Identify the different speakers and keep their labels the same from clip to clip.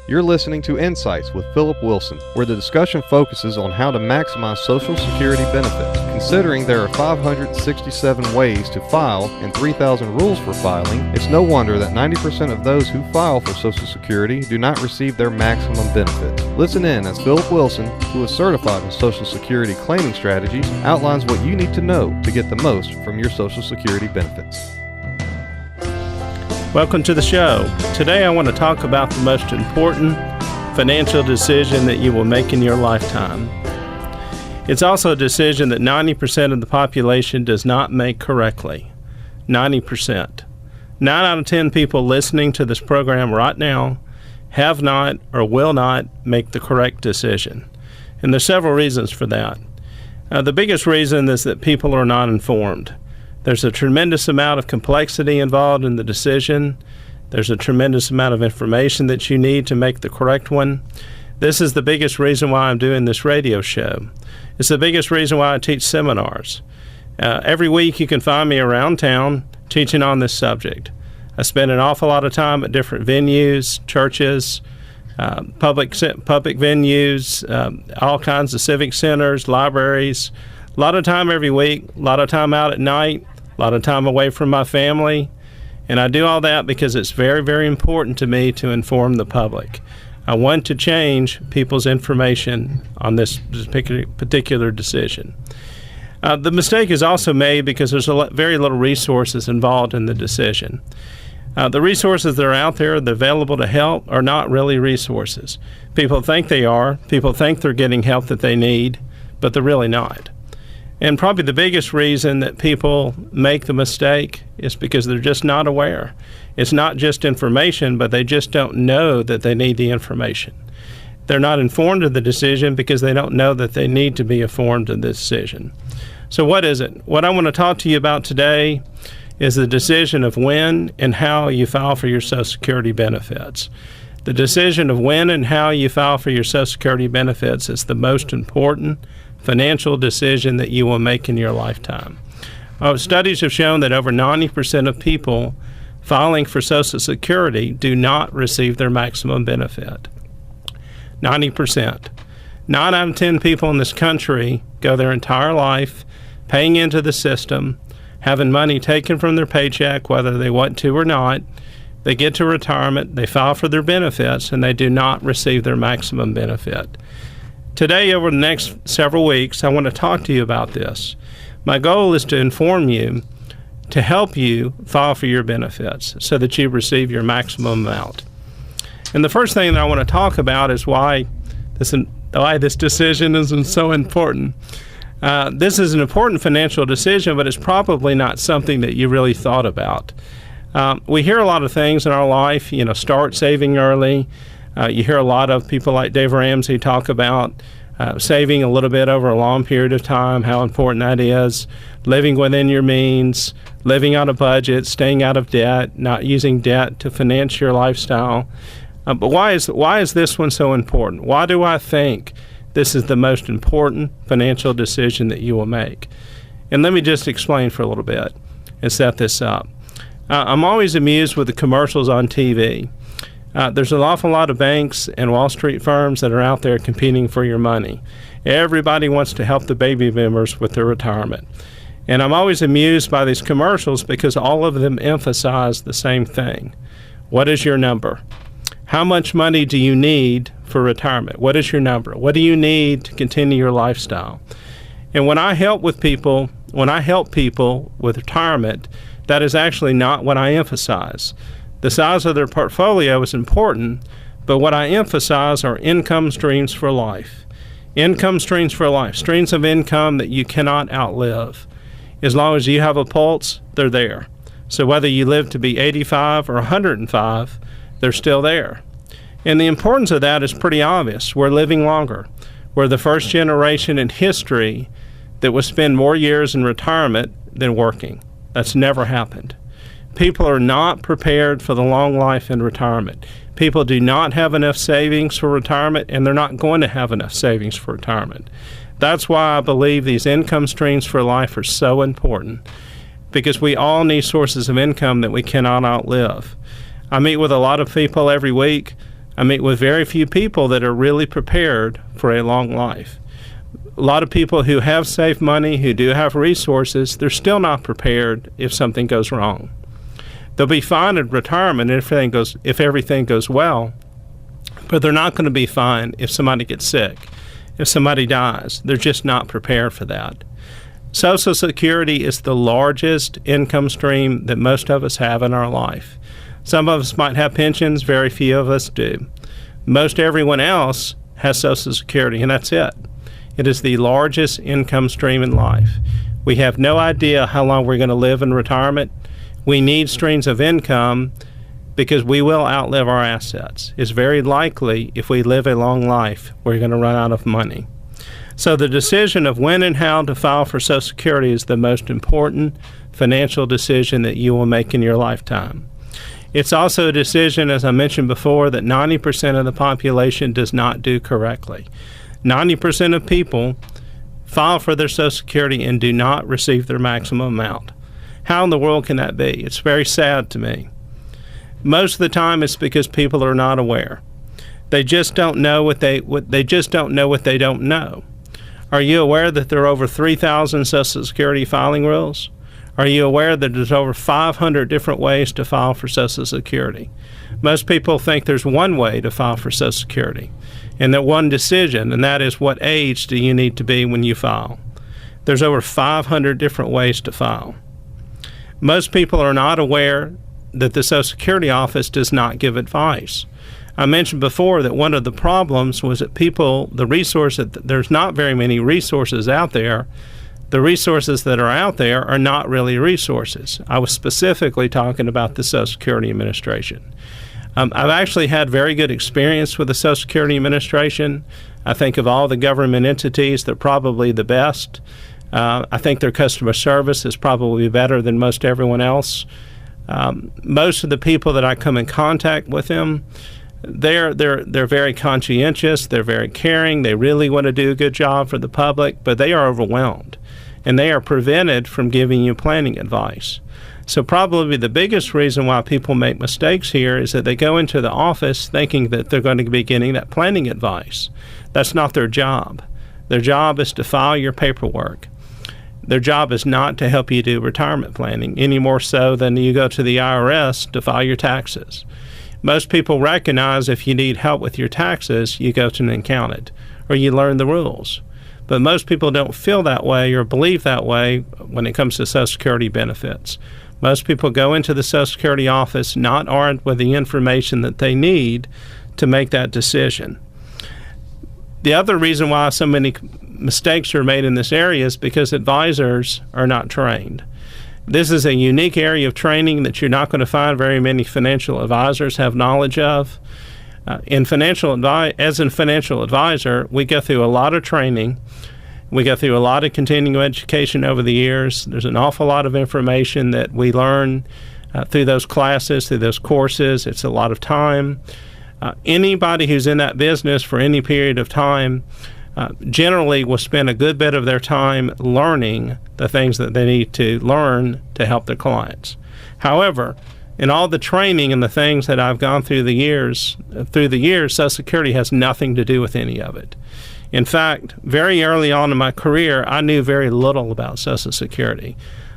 Speaker 1: You're listening to Insights with Philip Wilson, where the discussion focuses on how to maximize Social Security benefits. Considering there are 567 ways to file and 3,000 rules for filing, it's no wonder that 90% of those who file for Social Security do not receive their maximum benefits. Listen in as Philip Wilson, who is certified in Social Security claiming strategies, outlines what you need to know to get the most from your Social Security benefits.
Speaker 2: Welcome to the show. Today I want to talk about the most important financial decision that you will make in your lifetime. It's also a decision that 90% of the population does not make correctly. 90%. 9 out of 10 people listening to this program right now have not or will not make the correct decision. And there's several reasons for that. The biggest reason is that people are not informed. There's a tremendous amount of complexity involved in the decision. There's a tremendous amount of information that you need to make the correct one. This is the biggest reason why I'm doing this radio show. It's the biggest reason why I teach seminars. Every week you can find me around town teaching on this subject. I spend an awful lot of time at different venues, churches, public venues, all kinds of civic centers, libraries. A lot of time every week, a lot of time out at night, a lot of time away from my family. And I do all that because it's very, very important to me to inform the public. I want to change people's information on this particular decision. The mistake is also made because there's very little resources involved in the decision. The resources that are out there that are available to help are not really resources. People think they are. People think they're getting help that they need, but they're really not. And probably the biggest reason that people make the mistake is because they're just not aware. It's not just information, but they just don't know that they need the information. They're not informed of the decision because they don't know that they need to be informed of the decision. So what is it? What I want to talk to you about today is the decision of when and how you file for your Social Security benefits. The decision of when and how you file for your Social Security benefits is the most important financial decision that you will make in your lifetime. Studies have shown that over 90% of people filing for Social Security do not receive their maximum benefit. 90%. 9 out of 10 people in this country go their entire life paying into the system, having money taken from their paycheck, whether they want to or not. They get to retirement, they file for their benefits, and they do not receive their maximum benefit. Today, over the next several weeks, I want to talk to you about this. My goal is to inform you, to help you file for your benefits so that you receive your maximum amount. And the first thing that I want to talk about is why this decision is so important. This is an important financial decision, but it's probably not something that you really thought about. We hear a lot of things in our life, start saving early. You hear a lot of people like Dave Ramsey talk about saving a little bit over a long period of time, how important that is, living within your means, living on a budget, staying out of debt, not using debt to finance your lifestyle. But why is this one so important? Why do I think this is the most important financial decision that you will make? And let me just explain for a little bit and set this up. I'm always amused with the commercials on TV. There's an awful lot of banks and Wall Street firms that are out there competing for your money. Everybody wants to help the baby boomers with their retirement. And I'm always amused by these commercials because all of them emphasize the same thing. What is your number? How much money do you need for retirement? What is your number? What do you need to continue your lifestyle? And when I help people with retirement, that is actually not what I emphasize. The size of their portfolio is important, but what I emphasize are income streams for life. Income streams for life, streams of income that you cannot outlive. As long as you have a pulse, they're there. So whether you live to be 85 or 105, they're still there. And the importance of that is pretty obvious. We're living longer. We're the first generation in history that will spend more years in retirement than working. That's never happened. People are not prepared for the long life in retirement. People do not have enough savings for retirement, and they're not going to have enough savings for retirement. That's why I believe these income streams for life are so important, because we all need sources of income that we cannot outlive. I meet with a lot of people every week. I meet with very few people that are really prepared for a long life. A lot of people who have saved money, who do have resources, they're still not prepared if something goes wrong. They'll be fine in retirement if everything goes well, but they're not going to be fine if somebody gets sick, if somebody dies. They're just not prepared for that. Social Security is the largest income stream that most of us have in our life. Some of us might have pensions, very few of us do. Most everyone else has Social Security, and that's it. It is the largest income stream in life. We have no idea how long we're going to live in retirement. We need streams of income because we will outlive our assets. It's very likely if we live a long life, we're going to run out of money. So the decision of when and how to file for Social Security is the most important financial decision that you will make in your lifetime. It's also a decision, as I mentioned before, that 90% of the population does not do correctly. 90% of people file for their Social Security and do not receive their maximum amount. How in the world can that be? It's very sad to me. Most of the time it's because people are not aware. They just don't know what they don't know. Are you aware that there are over 3,000 Social Security filing rules? Are you aware that there's over 500 different ways to file for Social Security? Most people think there's one way to file for Social Security, and that one decision, and that is what age do you need to be when you file. There's over 500 different ways to file. Most people are not aware that the Social Security office does not give advice. I mentioned before that one of the problems was that there's not very many resources out there. The resources that are out there are not really resources. I was specifically talking about the Social Security Administration. I've actually had very good experience with the Social Security Administration. I think of all the government entities, they're probably the best. I think their customer service is probably better than most everyone else. Most of the people that I come in contact with them, they're very conscientious, they're very caring, they really want to do a good job for the public, but they are overwhelmed, and they are prevented from giving you planning advice. So probably the biggest reason why people make mistakes here is that they go into the office thinking that they're going to be getting that planning advice. That's not their job. Their job is to file your paperwork. Their job is not to help you do retirement planning, any more so than you go to the IRS to file your taxes. Most people recognize if you need help with your taxes, you go to an accountant or you learn the rules. But most people don't feel that way or believe that way when it comes to Social Security benefits. Most people go into the Social Security office not armed with the information that they need to make that decision. The other reason why so many mistakes are made in this area is because advisors are not trained. This is a unique area of training that you're not going to find very many financial advisors have knowledge of. As a financial advisor, we go through a lot of training. We go through a lot of continuing education over the years. There's an awful lot of information that we learn through those classes, through those courses. It's a lot of time. Anybody who's in that business for any period of time generally will spend a good bit of their time learning the things that they need to learn to help their clients. However, in all the training and the things that I've gone through the years, Social Security has nothing to do with any of it. In fact, very early on in my career, I knew very little about Social Security.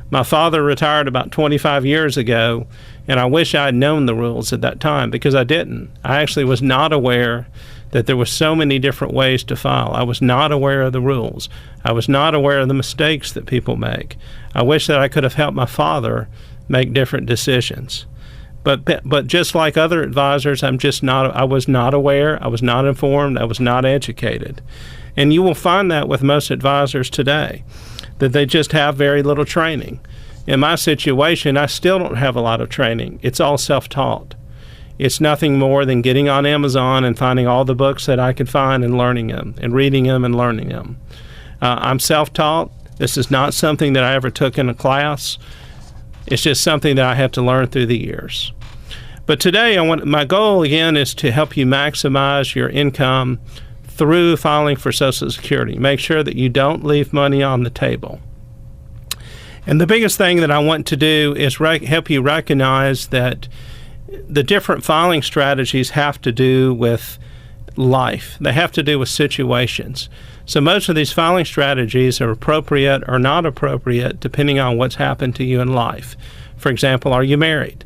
Speaker 2: My father retired about 25 years ago, and I wish I had known the rules at that time because I didn't. I actually was not aware that there were so many different ways to file. I was not aware of the rules. I was not aware of the mistakes that people make. I wish that I could have helped my father make different decisions. But just like other advisors, I was not aware, I was not informed, I was not educated. And you will find that with most advisors today, that they just have very little training. In my situation, I still don't have a lot of training. It's all self-taught. It's nothing more than getting on Amazon and finding all the books that I could find and learning them and reading them and learning them. I'm self-taught. This is not something that I ever took in a class. It's just something that I have to learn through the years. But today, my goal again is to help you maximize your income through filing for Social Security. Make sure that you don't leave money on the table. And the biggest thing that I want to do is help you recognize that The different filing strategies have to do with life. They have to do with situations. So most of these filing strategies are appropriate or not appropriate depending on what's happened to you in life. For example, are you married?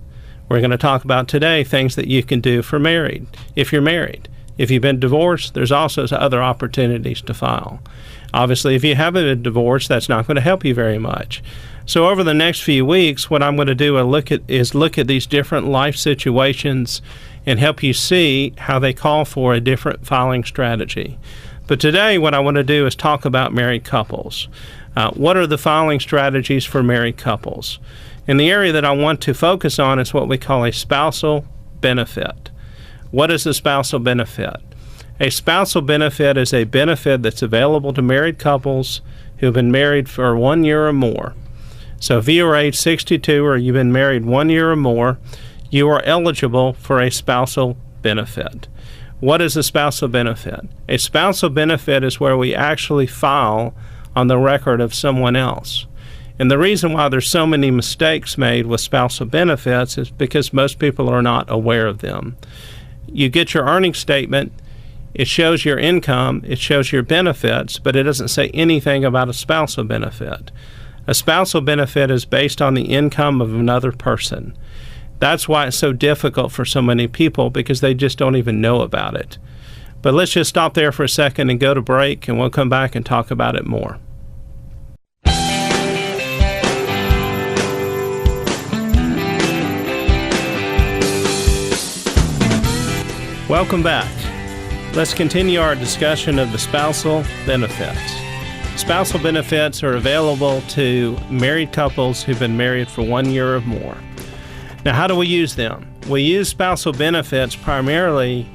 Speaker 2: We're going to talk about today things that you can do for married, if you're married. If you've been divorced, there's also other opportunities to file. Obviously, if you haven't been divorced, that's not going to help you very much. So over the next few weeks, what I'm going to do is look at these different life situations and help you see how they call for a different filing strategy. But today, what I want to do is talk about married couples. What are the filing strategies for married couples? And the area that I want to focus on is what we call a spousal benefit. What is a spousal benefit? A spousal benefit is a benefit that's available to married couples who have been married for 1 year or more. So if you are age 62 or you've been married 1 year or more, you are eligible for a spousal benefit. What is a spousal benefit? A spousal benefit is where we actually file on the record of someone else. And the reason why there's so many mistakes made with spousal benefits is because most people are not aware of them. You get your earnings statement, it shows your income, it shows your benefits, but it doesn't say anything about a spousal benefit. A spousal benefit is based on the income of another person. That's why it's so difficult for so many people, because they just don't even know about it. But let's just stop there for a second and go to break, and we'll come back and talk about it more. Welcome back. Let's continue our discussion of the spousal benefits. Spousal benefits are available to married couples who've been married for 1 year or more. Now, how do we use them? We use spousal benefits primarily,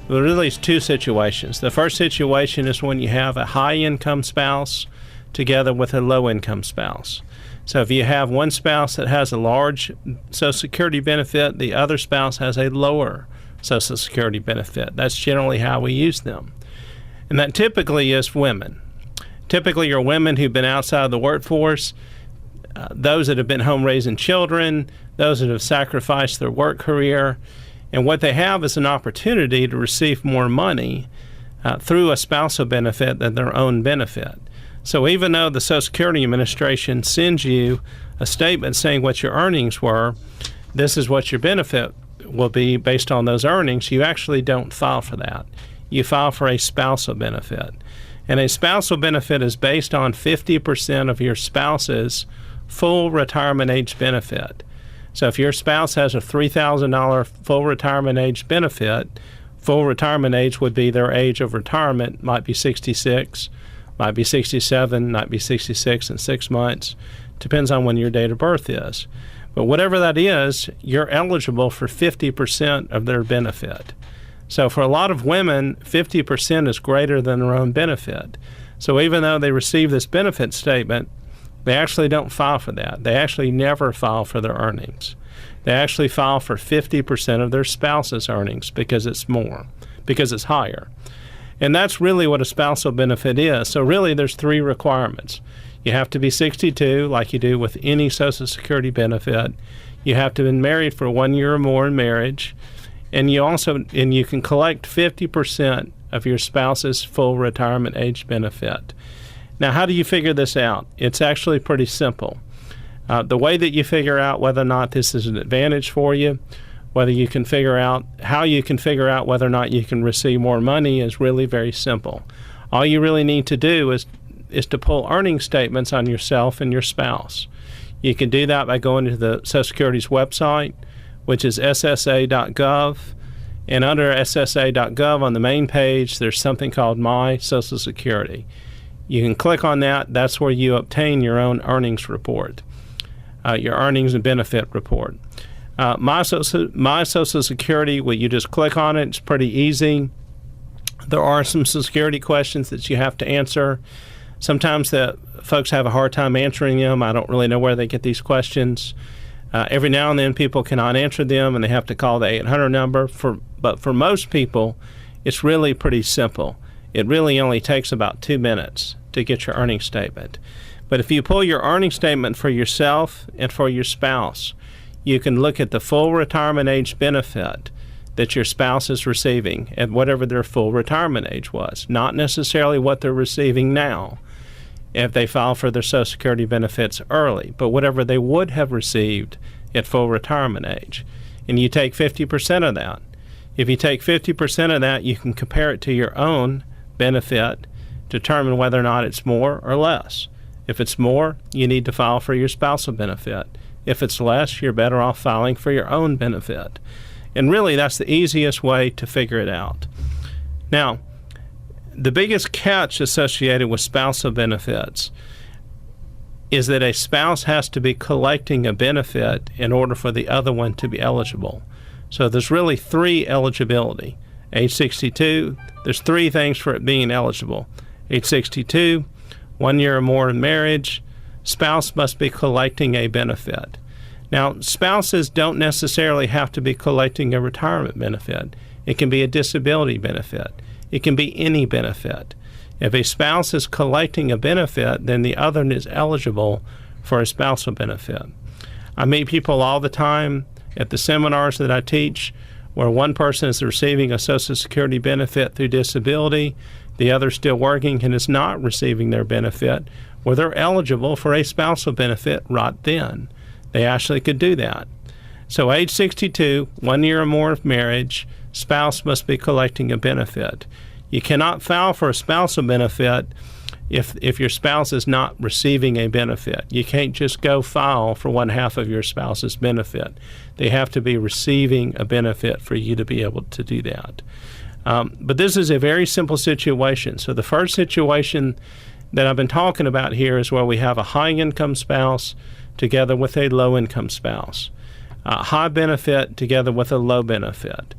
Speaker 2: well, really it's two situations. The first situation is when you have a high-income spouse together with a low-income spouse. So if you have one spouse that has a large Social Security benefit, the other spouse has a lower Social Security benefit. That's generally how we use them. And that typically is women. Typically are women who've been outside of the workforce, those that have been home raising children, those that have sacrificed their work career. And what they have is an opportunity to receive more money through a spousal benefit than their own benefit. So even though the Social Security Administration sends you a statement saying what your earnings were, this is what your benefit will be based on those earnings, you actually don't file for that. You file for a spousal benefit. And a spousal benefit is based on 50% of your spouse's full retirement age benefit. So if your spouse has a $3,000 full retirement age benefit, full retirement age would be their age of retirement, might be 66, might be 67, might be 66 and 6 months, depends on when your date of birth is. But whatever that is, you're eligible for 50% of their benefit. So for a lot of women, 50% is greater than their own benefit. So even though they receive this benefit statement, they actually don't file for that. They actually never file for their earnings. They actually file for 50% of their spouse's earnings because it's more, because it's higher. And that's really what a spousal benefit is. So really there's three requirements. You have to be 62, like you do with any Social Security benefit. You have to have been married for 1 year or more in marriage. And you can collect 50% of your spouse's full retirement age benefit. Now, how do you figure this out? It's actually pretty simple. The way that you figure out whether or not this is an advantage for you, whether you can figure out how you can figure out whether or not you can receive more money is really very simple. All you really need to do is to pull earning statements on yourself and your spouse. You can do that by going to the Social Security's website, which is ssa.gov. And under ssa.gov on the main page, there's something called My Social Security. You can click on that. That's where you obtain your own earnings report, your earnings and benefit report. My Social Security, well, you just click on it. It's pretty easy. There are some Social Security questions that you have to answer. Sometimes the folks have a hard time answering them. I don't really know where they get these questions. Every now and then people cannot answer them and they have to call the 800 number. But for most people, it's really pretty simple. It really only takes about 2 minutes to get your earnings statement. But if you pull your earnings statement for yourself and for your spouse, you can look at the full retirement age benefit that your spouse is receiving at whatever their full retirement age was, not necessarily what they're receiving now if they file for their Social Security benefits early, but whatever they would have received at full retirement age. And you take 50% of that. If you take 50% of that, you can compare it to your own benefit, determine whether or not it's more or less. If it's more, you need to file for your spousal benefit. If it's less, you're better off filing for your own benefit. And really, that's the easiest way to figure it out. Now, the biggest catch associated with spousal benefits is that a spouse has to be collecting a benefit in order for the other one to be eligible. So there's really three eligibility. Age 62, there's three things for it being eligible. Age 62, 1 year or more in marriage, spouse must be collecting a benefit. Now, spouses don't necessarily have to be collecting a retirement benefit. It can be a disability benefit. It can be any benefit. If a spouse is collecting a benefit, then the other is eligible for a spousal benefit. I meet people all the time at the seminars that I teach where one person is receiving a Social Security benefit through disability, the other still working and is not receiving their benefit, where they're eligible for a spousal benefit right then. They actually could do that. So age 62, 1 year or more of marriage, spouse must be collecting a benefit. You cannot file for a spousal benefit if your spouse is not receiving a benefit. You can't just go file for one half of your spouse's benefit. They have to be receiving a benefit for you to be able to do that. But this is a very simple situation. So the first situation that I've been talking about here is where we have a high-income spouse together with a low-income spouse. High benefit together with a low benefit.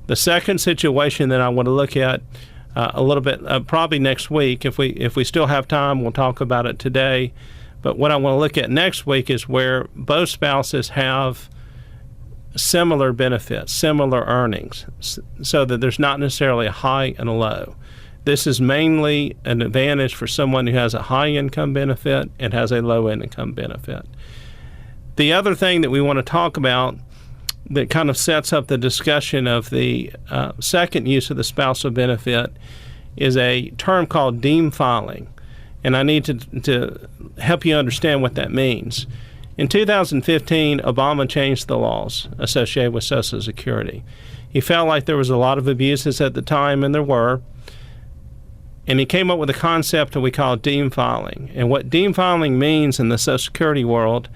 Speaker 2: The second situation that I want to look at a little bit, probably next week, if we still have time, we'll talk about it today. But what I want to look at next week is where both spouses have similar benefits, similar earnings, so that there's not necessarily a high and a low. This is mainly an advantage for someone who has a high income benefit and has a low income benefit. The other thing that we want to talk about that kind of sets up the discussion of the second use of the spousal benefit is a term called deemed filing. And I need to help you understand what that means. In 2015, Obama changed the laws associated with Social Security. He felt like there was a lot of abuses at the time, and there were. And he came up with a concept that we call deemed filing. And what deemed filing means in the Social Security world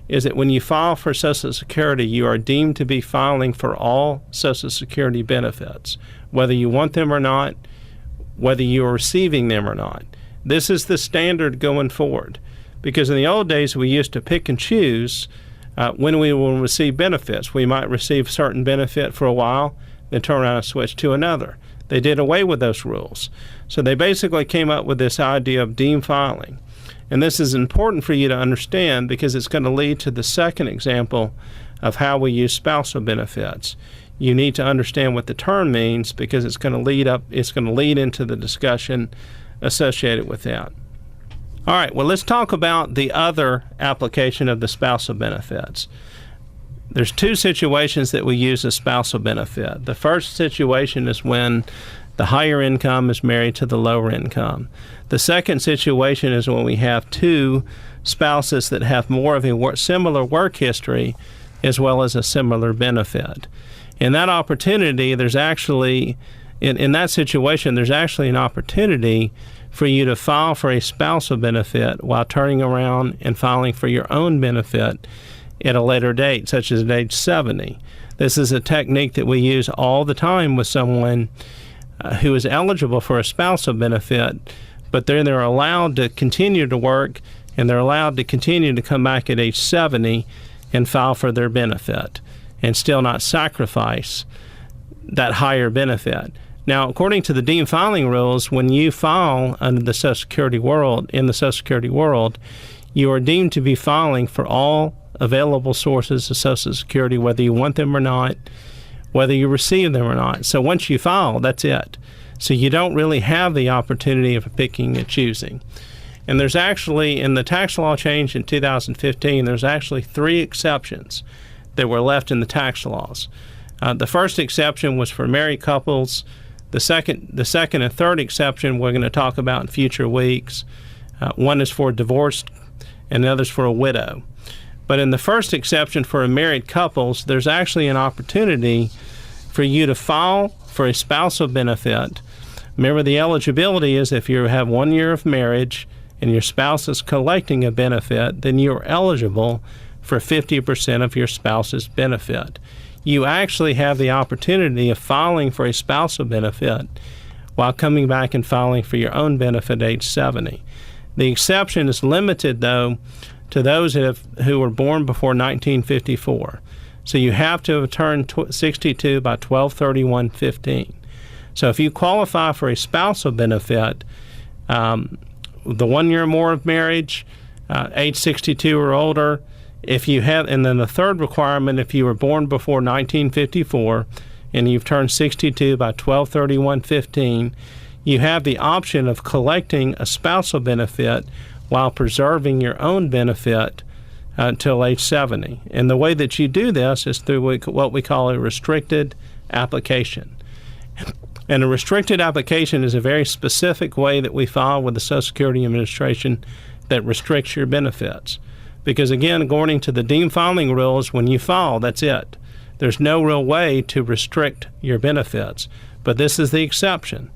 Speaker 2: is that when you file for Social Security, you are deemed to be filing for all Social Security benefits, whether you want them or not, whether you are receiving them or not. This is the standard going forward, because in the old days we used to pick and choose when we will receive benefits. We might receive a certain benefit for a while, then turn around and switch to another. They did away with those rules. So they basically came up with this idea of deemed filing. And this is important for you to understand because it's going to lead to the second example of how we use spousal benefits. You need to understand what the term means because it's going to lead into the discussion associated with that. All right, well, let's talk about the other application of the spousal benefits. There's two situations that we use a spousal benefit. The first situation is when the higher income is married to the lower income. The second situation is when we have two spouses that have more of a similar work history as well as a similar benefit. In that opportunity, there's actually, in that situation, there's actually an opportunity for you to file for a spousal benefit while turning around and filing for your own benefit at a later date, such as at age 70. This is a technique that we use all the time with someone who is eligible for a spousal benefit, but then they're allowed to continue to work and they're allowed to continue to come back at age 70 and file for their benefit and still not sacrifice that higher benefit. Now, according to the deemed filing rules, when you file under the Social Security world, in the Social Security world, you are deemed to be filing for all available sources of Social Security, whether you want them or not, whether you receive them or not. So once you file, that's it. So you don't really have the opportunity of picking and choosing. And there's actually, in the tax law change in 2015, there's actually 3 exceptions that were left in the tax laws. The first exception was for married couples. The second and third exception we're going to talk about in future weeks. One is for divorced and the other is for a widow. But in the first exception for married couples, there's actually an opportunity for you to file for a spousal benefit. Remember, the eligibility is if you have 1 year of marriage and your spouse is collecting a benefit, then you're eligible for 50% of your spouse's benefit. You actually have the opportunity of filing for a spousal benefit while coming back and filing for your own benefit at age 70. The exception is limited, though, to those who were born before 1954. So you have to have turned 62 by 12/31/15. So if you qualify for a spousal benefit, the 1 year or more of marriage, age 62 or older, and then the third requirement, if you were born before 1954 and you've turned 62 by 12/31/15, you have the option of collecting a spousal benefit while preserving your own benefit until age 70. And the way that you do this is through what we call a restricted application. And a restricted application is a very specific way that we file with the Social Security Administration that restricts your benefits. Because again, according to the deemed filing rules, when you file, that's it. There's no real way to restrict your benefits. But this is the exception.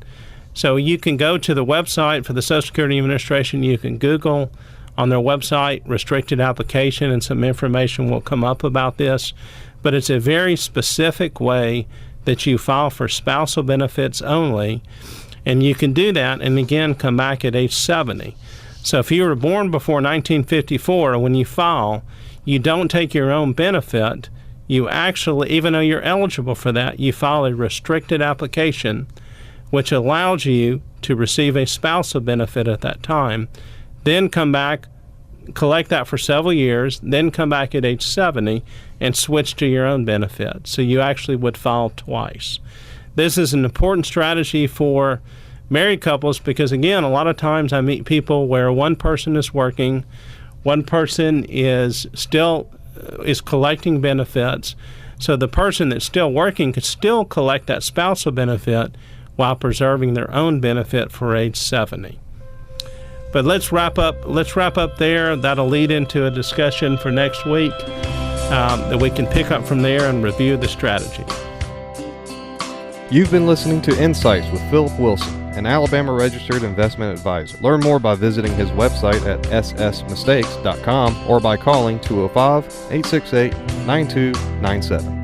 Speaker 2: So you can go to the website for the Social Security Administration. You can Google on their website restricted application, and some information will come up about this. But it's a very specific way that you file for spousal benefits only. And you can do that and again come back at age 70. So if you were born before 1954, when you file, you don't take your own benefit. You actually, even though you're eligible for that, you file a restricted application, which allows you to receive a spousal benefit at that time, then come back, collect that for several years, then come back at age 70 and switch to your own benefit. So you actually would file twice. This is an important strategy for married couples because, again, a lot of times I meet people where one person is working, one person is collecting benefits. So the person that's still working could still collect that spousal benefit while preserving their own benefit for age 70. But let's wrap up there. That'll lead into a discussion for next week that we can pick up from there and review the strategy.
Speaker 1: You've been listening to Insights with Philip Wilson, an Alabama registered investment advisor. Learn more by visiting his website at ssmistakes.com or by calling 205-868-9297.